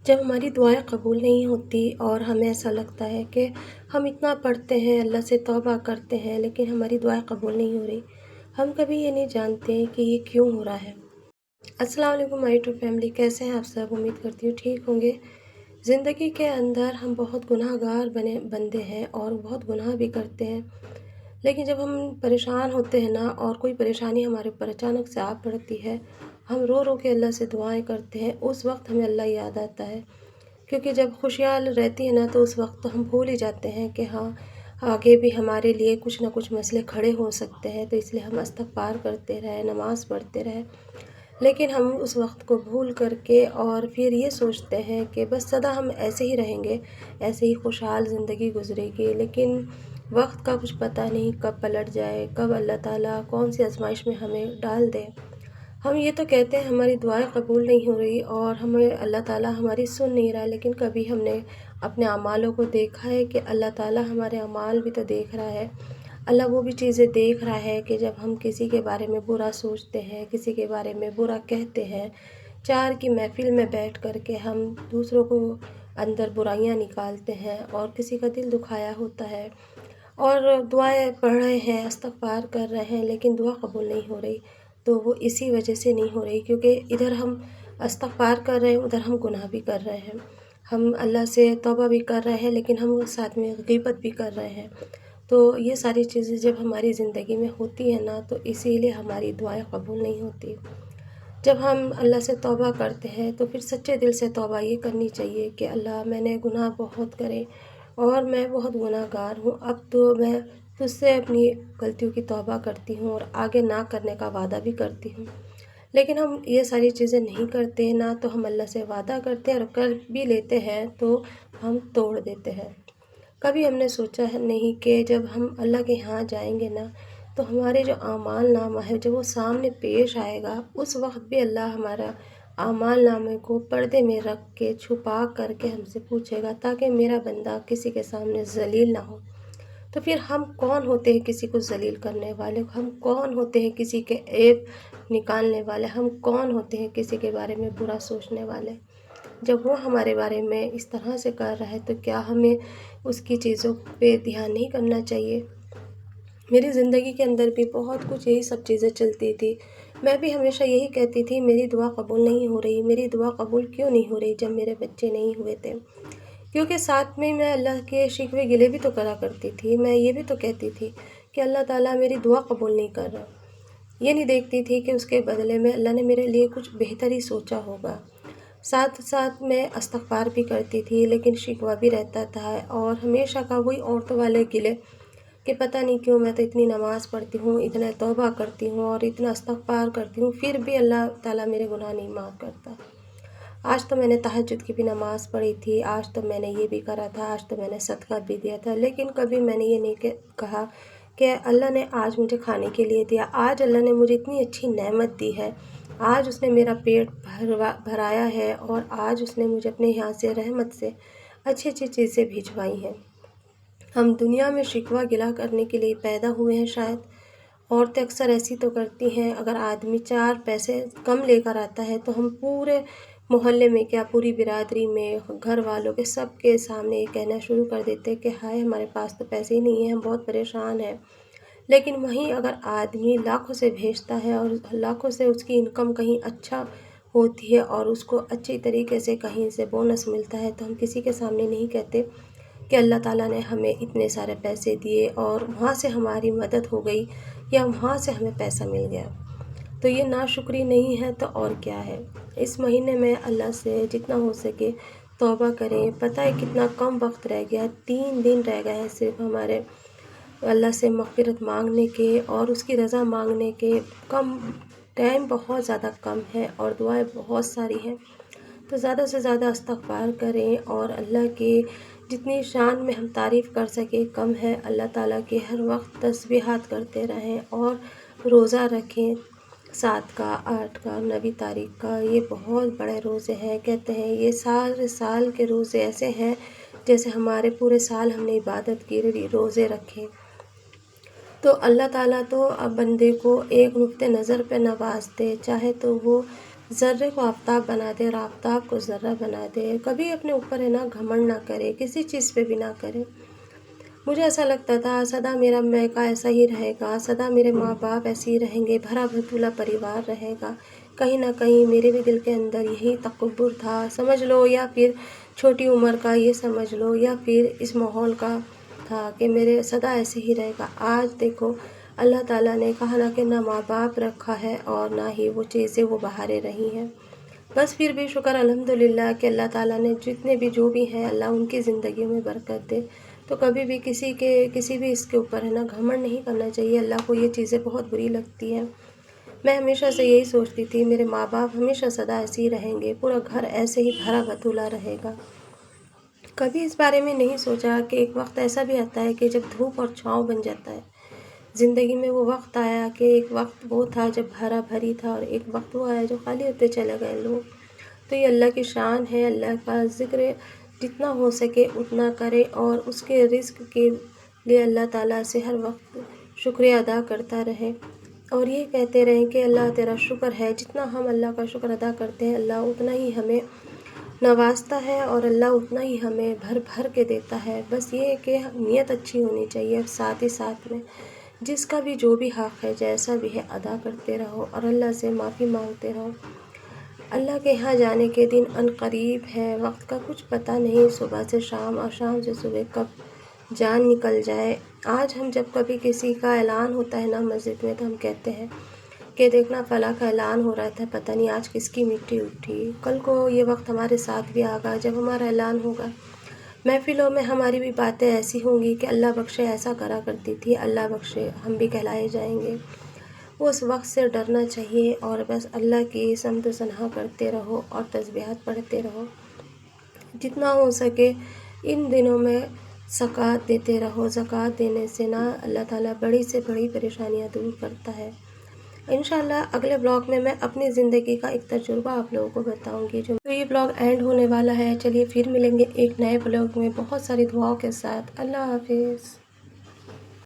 جب ہماری دعائیں قبول نہیں ہوتی اور ہمیں ایسا لگتا ہے کہ ہم اتنا پڑھتے ہیں، اللہ سے توبہ کرتے ہیں، لیکن ہماری دعائیں قبول نہیں ہو رہی، ہم کبھی یہ نہیں جانتے کہ یہ کیوں ہو رہا ہے۔ السلام علیکم مائی ٹو فیملی، کیسے ہیں آپ سب؟ امید کرتی ہوں ٹھیک ہوں گے۔ زندگی کے اندر ہم بہت گناہ گار بندے ہیں اور بہت گناہ بھی کرتے ہیں، لیکن جب ہم پریشان ہوتے ہیں نا اور کوئی پریشانی ہمارے اوپر اچانک سے آ پڑتی ہے، ہم رو رو کے اللہ سے دعائیں کرتے ہیں، اس وقت ہمیں اللہ یاد آتا ہے، کیونکہ جب خوشیاں رہتی ہیں نا تو اس وقت تو ہم بھول ہی جاتے ہیں کہ ہاں آگے بھی ہمارے لیے کچھ نہ کچھ مسئلے کھڑے ہو سکتے ہیں، تو اس لیے ہم استغفار کرتے رہے، نماز پڑھتے رہے، لیکن ہم اس وقت کو بھول کر کے اور پھر یہ سوچتے ہیں کہ بس سدا ہم ایسے ہی رہیں گے، ایسے ہی خوشحال زندگی گزرے گی، لیکن وقت کا کچھ پتہ نہیں کب پلٹ جائے، کب اللہ تعالیٰ کون سی آزمائش میں ہمیں ڈال دے۔ ہم یہ تو کہتے ہیں ہماری دعائیں قبول نہیں ہو رہی اور ہمیں اللہ تعالیٰ ہماری سن نہیں رہا، لیکن کبھی ہم نے اپنے اعمالوں کو دیکھا ہے کہ اللہ تعالیٰ ہمارے اعمال بھی تو دیکھ رہا ہے۔ اللہ وہ بھی چیزیں دیکھ رہا ہے کہ جب ہم کسی کے بارے میں برا سوچتے ہیں، کسی کے بارے میں برا کہتے ہیں، چار کی محفل میں بیٹھ کر کے ہم دوسروں کو اندر برائیاں نکالتے ہیں اور کسی کا دل دکھایا ہوتا ہے، اور دعائیں پڑھ رہے ہیں، استغفار کر رہے ہیں، لیکن دعا قبول نہیں ہو رہی، تو وہ اسی وجہ سے نہیں ہو رہی کیونکہ ادھر ہم استغفار کر رہے ہیں، ادھر ہم گناہ بھی کر رہے ہیں، ہم اللہ سے توبہ بھی کر رہے ہیں، لیکن ہم ساتھ میں غیبت بھی کر رہے ہیں۔ تو یہ ساری چیزیں جب ہماری زندگی میں ہوتی ہیں نا تو اسی لیے ہماری دعائیں قبول نہیں ہوتی۔ جب ہم اللہ سے توبہ کرتے ہیں تو پھر سچے دل سے توبہ یہ کرنی چاہیے کہ اللہ میں نے گناہ بہت کرے اور میں بہت گناہ گار ہوں، اب تو میں تجھ سے اپنی غلطیوں کی توبہ کرتی ہوں اور آگے نہ کرنے کا وعدہ بھی کرتی ہوں، لیکن ہم یہ ساری چیزیں نہیں کرتے نا، تو ہم اللہ سے وعدہ کرتے ہیں اور کر بھی لیتے ہیں تو ہم توڑ دیتے ہیں۔ کبھی ہم نے سوچا ہے نہیں کہ جب ہم اللہ کے ہاں جائیں گے نا تو ہمارے جو اعمال نامہ ہے جب وہ سامنے پیش آئے گا، اس وقت بھی اللہ ہمارا اعمال نامے کو پردے میں رکھ کے چھپا کر کے ہم سے پوچھے گا تاکہ میرا بندہ کسی کے سامنے ذلیل نہ ہو۔ تو پھر ہم کون ہوتے ہیں کسی کو ذلیل کرنے والے؟ ہم کون ہوتے ہیں کسی کے عیب نکالنے والے؟ ہم کون ہوتے ہیں کسی کے بارے میں برا سوچنے والے؟ جب وہ ہمارے بارے میں اس طرح سے کر رہا ہے تو کیا ہمیں اس کی چیزوں پہ دھیان نہیں کرنا چاہیے؟ میری زندگی کے اندر بھی بہت کچھ یہی سب چیزیں چلتی تھی، میں بھی ہمیشہ یہی کہتی تھی میری دعا قبول نہیں ہو رہی، میری دعا قبول کیوں نہیں ہو رہی جب میرے بچے نہیں ہوئے تھے؟ کیونکہ ساتھ میں اللہ کے شکوے گلے بھی تو کرا کرتی تھی، میں یہ بھی تو کہتی تھی کہ اللہ تعالیٰ میری دعا قبول نہیں کر رہا، یہ نہیں دیکھتی تھی کہ اس کے بدلے میں اللہ نے میرے لیے کچھ بہتر ہی سوچا ہوگا۔ ساتھ ساتھ میں استغفار بھی کرتی تھی، لیکن شکوہ بھی رہتا تھا اور ہمیشہ کا وہی عورتوں والے گلے کہ پتہ نہیں کیوں میں تو اتنی نماز پڑھتی ہوں، اتنا توبہ کرتی ہوں اور اتنا استغفار کرتی ہوں، پھر بھی اللہ تعالیٰ میرے گناہ نہیں معاف کرتا۔ آج تو میں نے تہجد کی بھی نماز پڑھی تھی، آج تو میں نے یہ بھی کرا تھا، آج تو میں نے صدقہ بھی دیا تھا، لیکن کبھی میں نے یہ نہیں کہا کہ اللہ نے آج مجھے کھانے کے لیے دیا، آج اللہ نے مجھے اتنی اچھی نعمت دی ہے، آج اس نے میرا پیٹ بھرایا ہے اور آج اس نے مجھے اپنے یہاں سے رحمت سے اچھی اچھی چیزیں بھجوائی ہیں۔ ہم دنیا میں شکوہ گلا کرنے کے لیے پیدا ہوئے ہیں شاید۔ عورتیں اکثر ایسی تو کرتی ہیں، اگر آدمی چار پیسے کم لے کر آتا ہے تو ہم پورے محلے میں کیا پوری برادری میں گھر والوں کے سب کے سامنے یہ کہنا شروع کر دیتے کہ ہائے ہمارے پاس تو پیسے ہی نہیں ہیں، ہم بہت پریشان ہیں، لیکن وہیں اگر آدمی لاکھوں سے بھیجتا ہے اور لاکھوں سے اس کی انکم کہیں اچھا ہوتی ہے اور اس کو اچھی طریقے سے کہیں سے بونس ملتا ہے تو ہم کسی کے سامنے نہیں کہتے کہ اللہ تعالیٰ نے ہمیں اتنے سارے پیسے دیے اور وہاں سے ہماری مدد ہو گئی یا وہاں سے ہمیں پیسہ مل گیا، تو یہ ناشکری نہیں ہے تو اور کیا ہے؟ اس مہینے میں اللہ سے جتنا ہو سکے توبہ کریں، پتہ ہے کتنا کم وقت رہ گیا ہے، 3 دن رہ گئے ہیں صرف ہمارے اللہ سے مغفرت مانگنے کے اور اس کی رضا مانگنے کے، کم ٹائم بہت زیادہ کم ہے اور دعائیں بہت ساری ہیں، تو زیادہ سے زیادہ استغفار کریں اور اللہ کی جتنی شان میں ہم تعریف کر سکیں کم ہے۔ اللہ تعالیٰ کے ہر وقت تسبیحات کرتے رہیں اور روزہ رکھیں، 7 کا 8 کا 9 تاریخ کا، یہ بہت بڑے روزے ہیں، کہتے ہیں یہ سارے سال کے روزے ایسے ہیں جیسے ہمارے پورے سال ہم نے عبادت کی، روزے رکھے، تو اللہ تعالیٰ تو اب بندے کو ایک نقطۂ نظر پہ نوازتے، چاہے تو وہ ذرے کو آفتاب بنا دے اور آفتاب کو ذرہ بنا دے. کبھی اپنے اوپر ہے نا گھمنڈ نہ کرے، کسی چیز پہ بھی نہ کرے. مجھے ایسا لگتا تھا سدا میرا میکا ایسا ہی رہے گا، سدا میرے ماں باپ ایسے ہی رہیں گے، بھرا بھتولا پریوار رہے گا. کہیں نہ کہیں میرے بھی دل کے اندر یہی تکبر تھا، سمجھ لو، یا پھر چھوٹی عمر کا یہ سمجھ لو، یا پھر اس ماحول کا تھا کہ میرے سدا ایسے ہی رہے گا. آج دیکھو اللہ تعالیٰ نے کہا نہ کہ نہ ماں باپ رکھا ہے اور نہ ہی وہ چیزیں وہ بہاریں رہی ہیں. بس پھر بھی شکر الحمدللہ کہ اللہ تعالیٰ نے جتنے بھی جو بھی ہیں اللہ ان کی زندگیوں میں برکت دے. تو کبھی بھی کسی بھی اس کے اوپر ہے نا گھمنڈ نہیں کرنا چاہیے. اللہ کو یہ چیزیں بہت بری لگتی ہیں. میں ہمیشہ سے یہی سوچتی تھی میرے ماں باپ ہمیشہ سدا ایسے ہی رہیں گے، پورا گھر ایسے ہی بھرا بھتولا رہے گا. کبھی اس بارے میں نہیں سوچا کہ ایک وقت ایسا بھی آتا ہے کہ جب دھوپ اور چھاؤں بن جاتا ہے. زندگی میں وہ وقت آیا کہ ایک وقت وہ تھا جب بھرا بھری تھا، اور ایک وقت وہ آیا جو خالی ہوتے چلے گئے لوگ. تو یہ اللہ کی شان ہے. اللہ کا ذکر جتنا ہو سکے اتنا کرے، اور اس کے رزق کے لیے اللہ تعالیٰ سے ہر وقت شکریہ ادا کرتا رہے، اور یہ کہتے رہیں کہ اللہ تیرا شکر ہے. جتنا ہم اللہ کا شکر ادا کرتے ہیں اللہ اتنا ہی ہمیں نوازتا ہے، اور اللہ اتنا ہی ہمیں بھر بھر کے دیتا ہے. بس یہ کہ نیت اچھی ہونی چاہیے، اور ساتھ ہی ساتھ میں جس کا بھی جو بھی حق ہے جیسا بھی ہے ادا کرتے رہو، اور اللہ سے معافی مانگتے رہو. اللہ کے یہاں جانے کے دن ان قریب ہے، وقت کا کچھ پتہ نہیں، صبح سے شام اور شام سے صبح کب جان نکل جائے. آج ہم جب کبھی کسی کا اعلان ہوتا ہے نا مسجد میں، تو ہم کہتے ہیں کہ دیکھنا فلاں کا اعلان ہو رہا تھا، پتہ نہیں آج کس کی مٹی اٹھی. کل کو یہ وقت ہمارے ساتھ بھی آگا جب ہمارا اعلان ہوگا. محفلوں میں ہماری بھی باتیں ایسی ہوں گی کہ اللہ بخشے ایسا کرا کرتی تھی، اللہ بخشے ہم بھی کہلائے جائیں گے. اس وقت سے ڈرنا چاہیے، اور بس اللہ کی حمد و ثنا کرتے رہو اور تسبیحات پڑھتے رہو. جتنا ہو سکے ان دنوں میں زکوٰۃ دیتے رہو. زکوٰۃ دینے سے نا اللہ تعالیٰ بڑی سے بڑی پریشانیاں دور کرتا ہے. انشاءاللہ اگلے بلاگ میں اپنی زندگی کا ایک تجربہ آپ لوگوں کو بتاؤں گی. تو یہ بلاگ اینڈ ہونے والا ہے. چلیے پھر ملیں گے ایک نئے بلاگ میں بہت ساری دعاؤں کے ساتھ. اللہ حافظ.